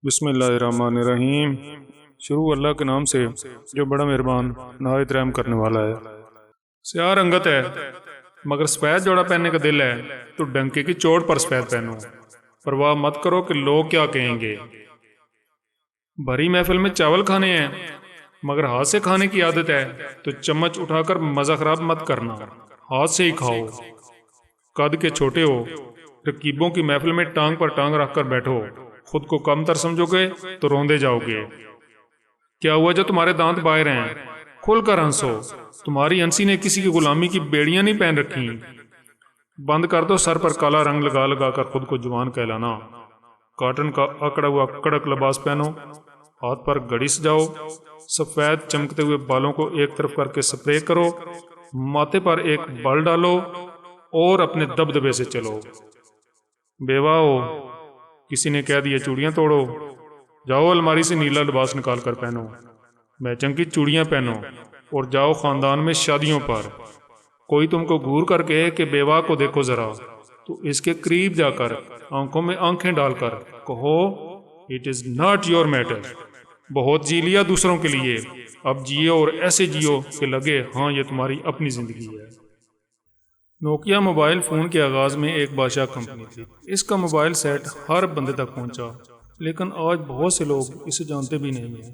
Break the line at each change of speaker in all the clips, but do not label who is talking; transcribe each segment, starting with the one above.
بسم اللہ الرحمن الرحیم۔ شروع اللہ کے نام سے جو بڑا مہربان نہایت رحم کرنے والا ہے۔ سیاہ رنگت ہے مگر سفید جوڑا پہننے کا دل ہے تو ڈنکے کی چوٹ پر سفید پہنو، پرواہ مت کرو کہ لوگ کیا کہیں گے۔ بھری محفل میں چاول کھانے ہیں مگر ہاتھ سے کھانے کی عادت ہے تو چمچ اٹھا کر مزہ خراب مت کرنا، ہاتھ سے ہی کھاؤ۔ قد کے چھوٹے ہو، رقیبوں کی محفل میں ٹانگ پر ٹانگ رکھ کر بیٹھو، خود کو کم تر سمجھو گے تو روندے جاؤ گے۔ کیا ہوا جو تمہارے دانت باہر ہیں؟ کھل کر ہنسو، تمہاری ہنسی نے کسی کی غلامی کی بیڑیاں نہیں پہن رکھی۔ بند کر دو سر پر کالا رنگ لگا لگا کر خود کو جوان کہلانا۔ کاٹن کا اکڑا ہوا کڑک لباس پہنو، ہاتھ پر گھڑی سجاؤ، سفید چمکتے ہوئے بالوں کو ایک طرف کر کے سپرے کرو، ماتھے پر ایک بال ڈالو اور اپنے دبدبے سے چلو۔ بیوہ ہو، کسی نے کہہ دیا چوڑیاں توڑو، جاؤ الماری سے نیلا لباس نکال کر پہنو، میچنگ کی چوڑیاں پہنو اور جاؤ خاندان میں شادیوں پر۔ کوئی تم کو گور کر کے کہ بیوہ کو دیکھو ذرا، تو اس کے قریب جا کر آنکھوں میں آنکھیں ڈال کر کہو it is not your matter. بہت جی لیا دوسروں کے لیے، اب جیو اور ایسے جیو کہ لگے ہاں یہ تمہاری اپنی زندگی ہے۔ نوکیا موبائل فون کے آغاز میں ایک بادشاہ کمپنی تھی۔ اس کا موبائل سیٹ ہر بندے تک پہنچا، لیکن آج بہت سے لوگ اسے جانتے بھی نہیں ہیں۔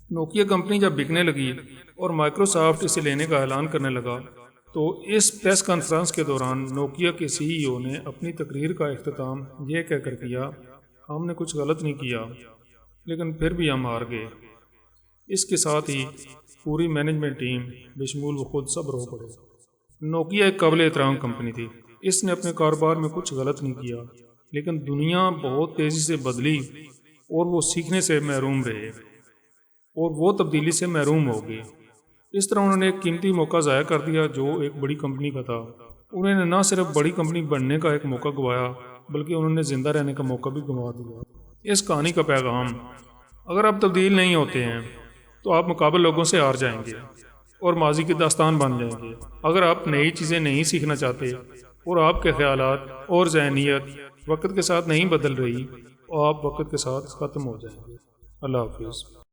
نوکیا کمپنی جب بکنے لگی اور مائکروسافٹ اسے لینے کا اعلان کرنے لگا تو اس پریس کانفرنس کے دوران نوکیا کے سی ای او نے اپنی تقریر کا اختتام یہ کہہ کر کیا، ہم نے کچھ غلط نہیں کیا لیکن پھر بھی ہم ہار گئے۔ اس کے ساتھ ہی پوری مینجمنٹ ٹیم بشمول وہ خود سب رو پڑے۔ نوکیا ایک قابل احترام کمپنی تھی، اس نے اپنے کاروبار میں کچھ غلط نہیں کیا، لیکن دنیا بہت تیزی سے بدلی اور وہ سیکھنے سے محروم رہے اور وہ تبدیلی سے محروم ہو گئے۔ اس طرح انہوں نے ایک قیمتی موقع ضائع کر دیا جو ایک بڑی کمپنی کا تھا۔ انہوں نے نہ صرف بڑی کمپنی بننے کا ایک موقع گوایا بلکہ انہوں نے زندہ رہنے کا موقع بھی گنوا دیا۔ اس کہانی کا پیغام، اگر آپ تبدیل نہیں ہوتے ہیں تو آپ مقابل لوگوں سے ہار جائیں گے اور ماضی کی داستان بن جائیں گے۔ اگر آپ نئی چیزیں نہیں سیکھنا چاہتے اور آپ کے خیالات اور ذہنیت وقت کے ساتھ نہیں بدل رہی، آپ وقت کے ساتھ ختم ہو جائیں گے۔ اللہ حافظ۔